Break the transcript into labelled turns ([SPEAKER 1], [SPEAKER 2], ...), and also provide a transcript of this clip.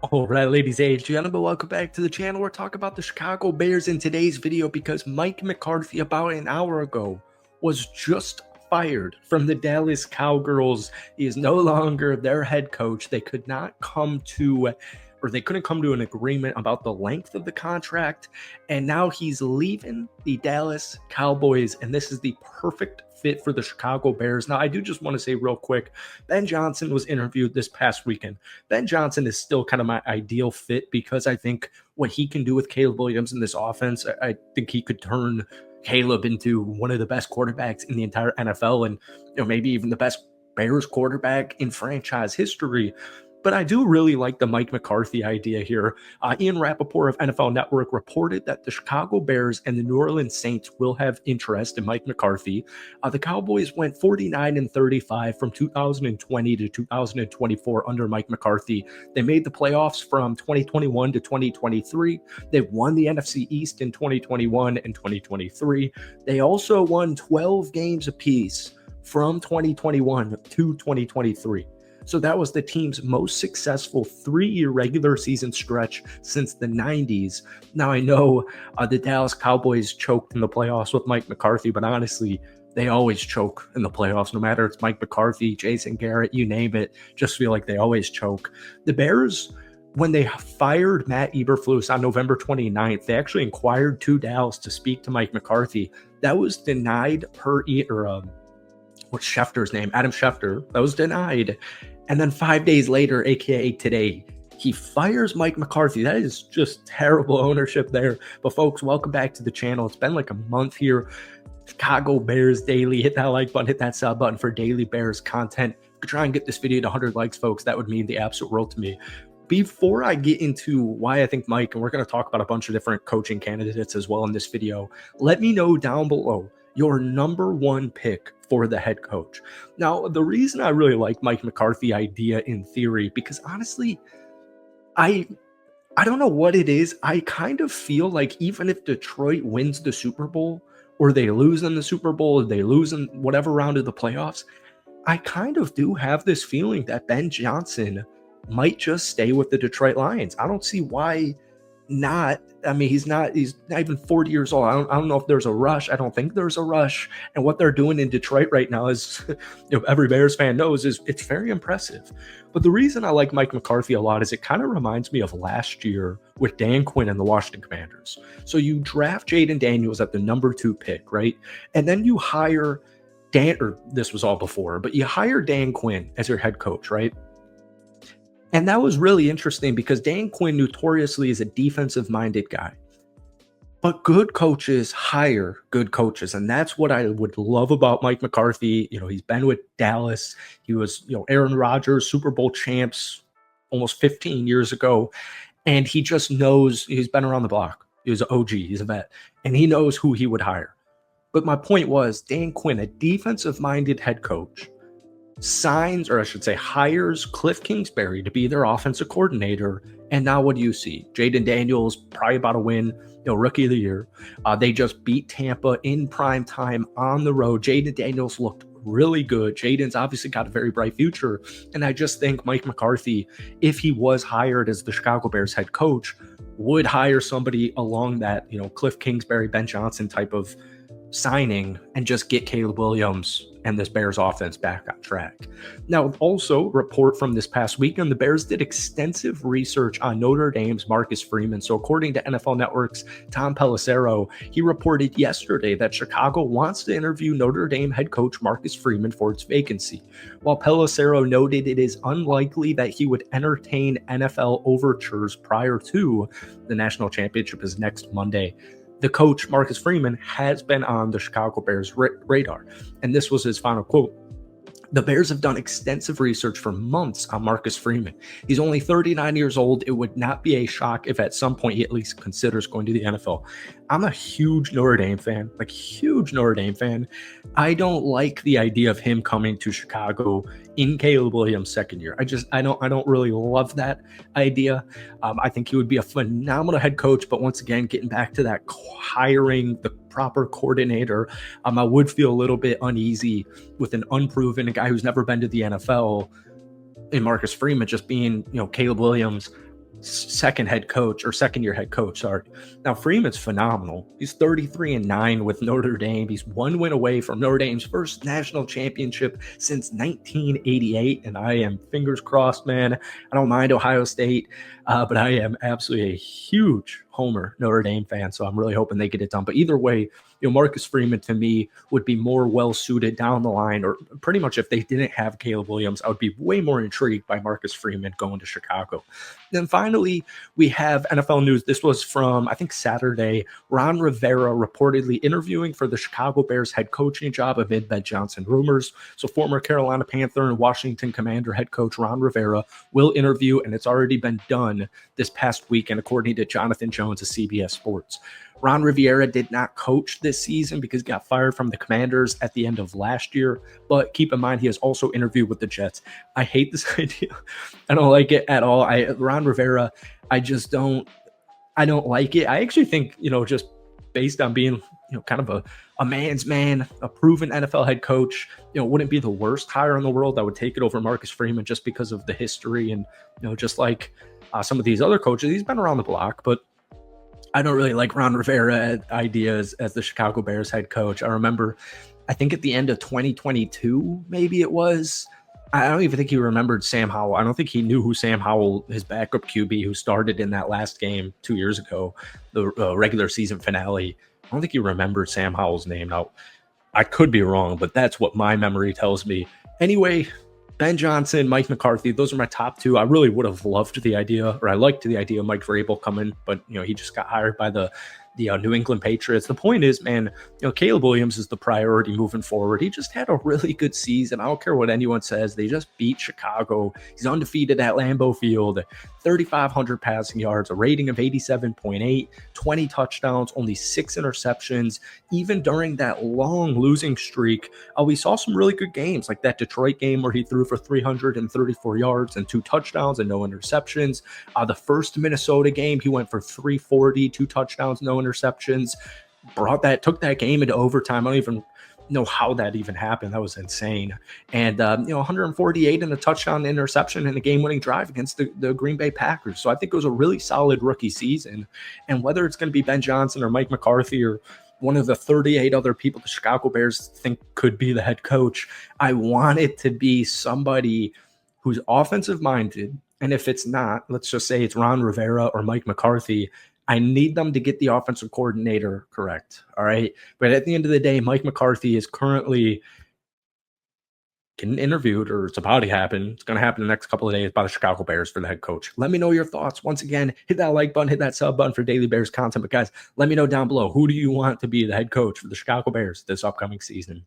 [SPEAKER 1] All right, ladies and gentlemen, welcome back to the channel. We're talking about the Chicago Bears in today's video because Mike McCarthy, about an hour ago, was just fired from the Dallas Cowgirls. He is no longer their head coach. They couldn't come to an agreement about the length of the contract, and now he's leaving the Dallas Cowboys, and this is the perfect fit for the Chicago Bears. Now, I do just want to say real quick, Ben Johnson was interviewed this past weekend. Ben Johnson is still kind of my ideal fit because I think what he can do with Caleb Williams in this offense, I think he could turn Caleb into one of the best quarterbacks in the entire NFL, and maybe even the best Bears quarterback in franchise history. But I do really like the Mike McCarthy idea here. Ian Rappaport of NFL Network reported that the Chicago Bears and the New Orleans Saints will have interest in Mike McCarthy. The Cowboys went 49-35 from 2020 to 2024 under Mike McCarthy. They made the playoffs from 2021 to 2023. They won the NFC East in 2021 and 2023. They also won 12 games apiece from 2021 to 2023. So that was the team's most successful 3-year regular season stretch since the 90s. Now, I know the Dallas Cowboys choked in the playoffs with Mike McCarthy, but honestly, they always choke in the playoffs, no matter it's Mike McCarthy, Jason Garrett, you name it. Just feel like they always choke. The Bears, when they fired Matt Eberflus on November 29th, they actually inquired to Dallas to speak to Mike McCarthy. That was denied what's Schefter's name? Adam Schefter. That was denied. And then 5 days later, aka today, he fires Mike McCarthy. That is just terrible ownership there. But folks, welcome back to the channel. It's been like a month here. Chicago Bears Daily. Hit that like button, hit that sub button for daily Bears content. If you could try and get this video to 100 likes, folks, that would mean the absolute world to me. Before I get into why I think Mike, and we're going to talk about a bunch of different coaching candidates as well in this video, let me know down below your number one pick for the head coach. Now, the reason I really like Mike McCarthy idea in theory, because honestly, I don't know what it is. I kind of feel like even if Detroit wins the Super Bowl, or they lose in the Super Bowl, or they lose in whatever round of the playoffs, I kind of do have this feeling that Ben Johnson might just stay with the Detroit Lions. I don't see why not. I mean, he's not even 40 years old. I don't know if there's a rush. I don't think there's a rush. And what they're doing in Detroit right now is, every Bears fan knows, is it's very impressive. But the reason I like Mike McCarthy a lot is it kind of reminds me of last year with Dan Quinn and the Washington Commanders. So you draft Jaden Daniels at the number 2 pick, right? And then you hire this was all before, but you hire Dan Quinn as your head coach, right? And that was really interesting because Dan Quinn notoriously is a defensive-minded guy. But good coaches hire good coaches, and that's what I would love about Mike McCarthy. He's been with Dallas. He was, Aaron Rodgers, Super Bowl champs almost 15 years ago, and he just knows. He's been around the block. He was an OG. He's a vet, and he knows who he would hire. But my point was, Dan Quinn, a defensive-minded head coach, hires Cliff Kingsbury to be their offensive coordinator. And now what do you see? Jaden Daniels, probably about to win, rookie of the year. They just beat Tampa in prime time on the road. Jaden Daniels looked really good. Jaden's obviously got a very bright future. And I just think Mike McCarthy, if he was hired as the Chicago Bears head coach, would hire somebody along that, Cliff Kingsbury, Ben Johnson type of signing and just get Caleb Williams and this Bears offense back on track. Now, also, report from this past weekend, the Bears did extensive research on Notre Dame's Marcus Freeman. So according to NFL Network's Tom Pelissero, he reported yesterday that Chicago wants to interview Notre Dame head coach Marcus Freeman for its vacancy. While Pelissero noted it is unlikely that he would entertain NFL overtures prior to the national championship is next Monday, the coach, Marcus Freeman, has been on the Chicago Bears radar. And this was his final quote. The Bears have done extensive research for months on Marcus Freeman. He's only 39 years old. It would not be a shock if at some point he at least considers going to the NFL. I'm a huge Notre Dame fan, I don't like the idea of him coming to Chicago in Caleb Williams' second year. I don't really love that idea. I think he would be a phenomenal head coach, but once again, getting back to that hiring the proper coordinator, I would feel a little bit uneasy with an unproven guy who's never been to the NFL in Marcus Freeman just being, Caleb Williams' second head coach or second year head coach. Sorry. Now Freeman's phenomenal. He's 33-9 with Notre Dame. He's one win away from Notre Dame's first national championship since 1988. And I am fingers crossed, man. I don't mind Ohio State, but I am absolutely a huge Homer Notre Dame fan. So I'm really hoping they get it done. But either way, Marcus Freeman to me would be more well suited down the line, or pretty much if they didn't have Caleb Williams, I would be way more intrigued by Marcus Freeman going to Chicago. Then finally, we have NFL news. This was from, I think, Saturday. Ron Rivera reportedly interviewing for the Chicago Bears head coaching job amid Ben Johnson rumors. So former Carolina Panther and Washington Commander head coach Ron Rivera will interview, and it's already been done this past weekend, according to Jonathan Jones of CBS Sports. Ron Rivera did not coach this season because he got fired from the Commanders at the end of last year. But keep in mind, he has also interviewed with the Jets. I hate this idea. I don't like it at all. Ron Rivera, I don't like it. I actually think, just based on being, kind of a man's man, a proven NFL head coach, wouldn't be the worst hire in the world. I would take it over Marcus Freeman just because of the history and, just like some of these other coaches. He's been around the block, but I don't really like Ron Rivera ideas as the Chicago Bears head coach. I remember, I think at the end of 2022, maybe it was, I don't even think he remembered Sam Howell. I don't think he knew who Sam Howell, his backup QB who started in that last game 2 years ago, the regular season finale. I don't think he remembered Sam Howell's name. Now, I could be wrong, but that's what my memory tells me. Anyway, Ben Johnson, Mike McCarthy, those are my top two. I really would have loved the idea, or I liked the idea of Mike Vrabel coming, but he just got hired by the New England Patriots. The point is, man, Caleb Williams is the priority moving forward. He just had a really good season. I don't care what anyone says. They just beat Chicago. He's undefeated at Lambeau Field, 3,500 passing yards, a rating of 87.8, 20 touchdowns, only 6 interceptions. Even during that long losing streak, we saw some really good games, like that Detroit game where he threw for 334 yards and 2 touchdowns and no interceptions. The first Minnesota game, he went for 340, 2 touchdowns, no interceptions. Took that game into overtime. I don't even know how that even happened. That was insane. And 148 and a touchdown interception in a game-winning drive against the Green Bay Packers. So I think it was a really solid rookie season. And whether it's going to be Ben Johnson or Mike McCarthy or one of the 38 other people the Chicago Bears think could be the head coach, I want it to be somebody who's offensive minded. And if it's not, let's just say it's Ron Rivera or Mike McCarthy, I need them to get the offensive coordinator correct. All right. But at the end of the day, Mike McCarthy is currently getting interviewed, or it's about to happen. It's going to happen the next couple of days by the Chicago Bears for the head coach. Let me know your thoughts. Once again, hit that like button, hit that sub button for daily Bears content. But guys, let me know down below, who do you want to be the head coach for the Chicago Bears this upcoming season?